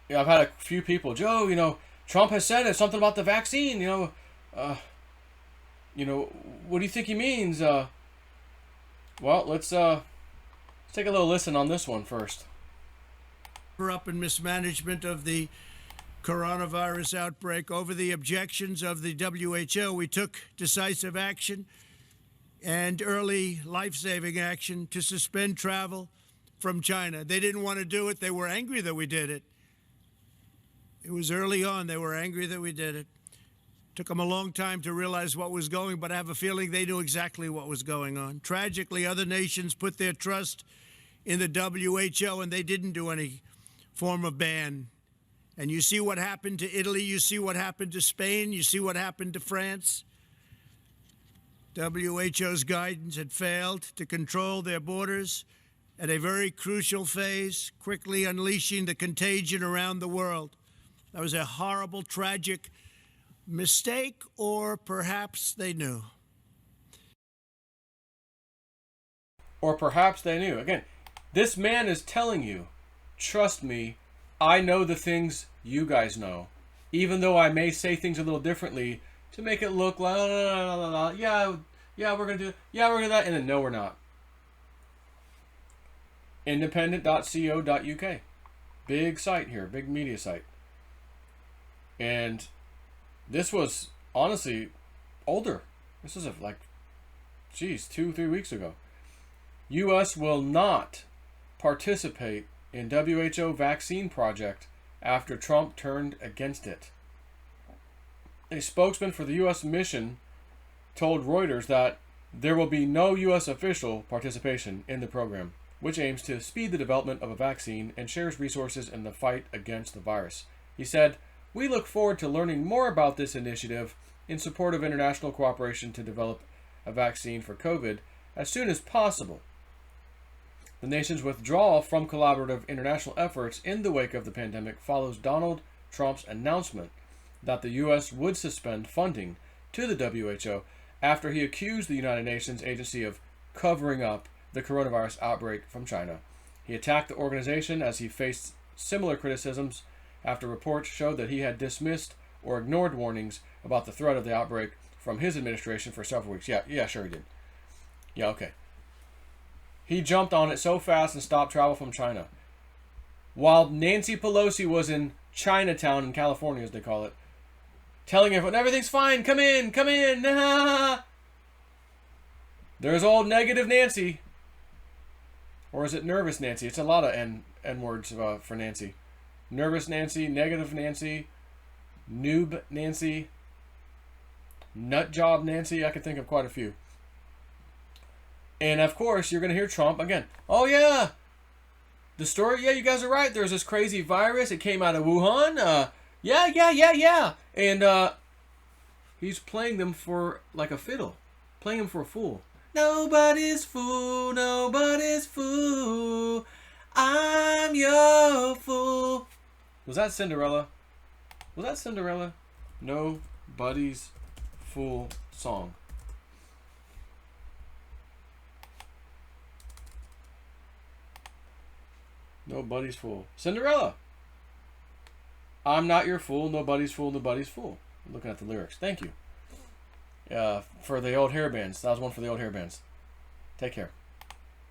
I've had a few people, Joe, Trump has said it, something about the vaccine, what do you think he means? Well, let's take a little listen on this one first. Up in mismanagement of the coronavirus outbreak. Over the objections of the WHO, we took decisive action and early life-saving action to suspend travel from China. They didn't want to do it. They were angry that we did it. It was early on. They were angry that we did it. Took them a long time to realize what was going, but I have a feeling they knew exactly what was going on. Tragically, other nations put their trust in the WHO, and they didn't do any form of ban. And you see what happened to Italy, you see what happened to Spain, you see what happened to France. WHO's guidance had failed to control their borders at a very crucial phase, quickly unleashing the contagion around the world. That was a horrible, tragic mistake, or perhaps they knew. Or perhaps they knew. Again, this man is telling you, trust me, I know the things you guys know. Even though I may say things a little differently to make it look like, yeah, we're going to do it. Yeah, we're going to do that. And then, no, we're not. Independent.co.uk. Big site here. Big media site. And this was, honestly, older. This is 2-3 weeks ago. U.S. will not participate in WHO vaccine project after Trump turned against it. A spokesman for the U.S. mission told Reuters that there will be no U.S. official participation in the program, which aims to speed the development of a vaccine and shares resources in the fight against the virus. He said, "We look forward to learning more about this initiative in support of international cooperation to develop a vaccine for COVID as soon as possible." The nation's withdrawal from collaborative international efforts in the wake of the pandemic follows Donald Trump's announcement that the U.S. would suspend funding to the WHO after he accused the United Nations agency of covering up the coronavirus outbreak from China. He attacked the organization as he faced similar criticisms after reports showed that he had dismissed or ignored warnings about the threat of the outbreak from his administration for several weeks. Yeah, sure he did. Yeah, okay. He jumped on it so fast and stopped travel from China. While Nancy Pelosi was in Chinatown in California, as they call it, telling everyone, everything's fine, come in, There's old negative Nancy. Or is it nervous Nancy? It's a lot of N words for Nancy. Nervous Nancy, negative Nancy, noob Nancy, nut job Nancy. I could think of quite a few. And of course, you're going to hear Trump again. Oh yeah, the story. Yeah, you guys are right. There's this crazy virus. It came out of Wuhan. Yeah. And he's playing them for like a fiddle, playing him for a fool. Nobody's fool. Nobody's fool. I'm your fool. Was that Cinderella? Nobody's fool song. Nobody's fool. Cinderella. I'm not your fool. Nobody's fool. Nobody's fool. I'm looking at the lyrics. Thank you. For the old hair bands. That was one for the old hair bands. Take care.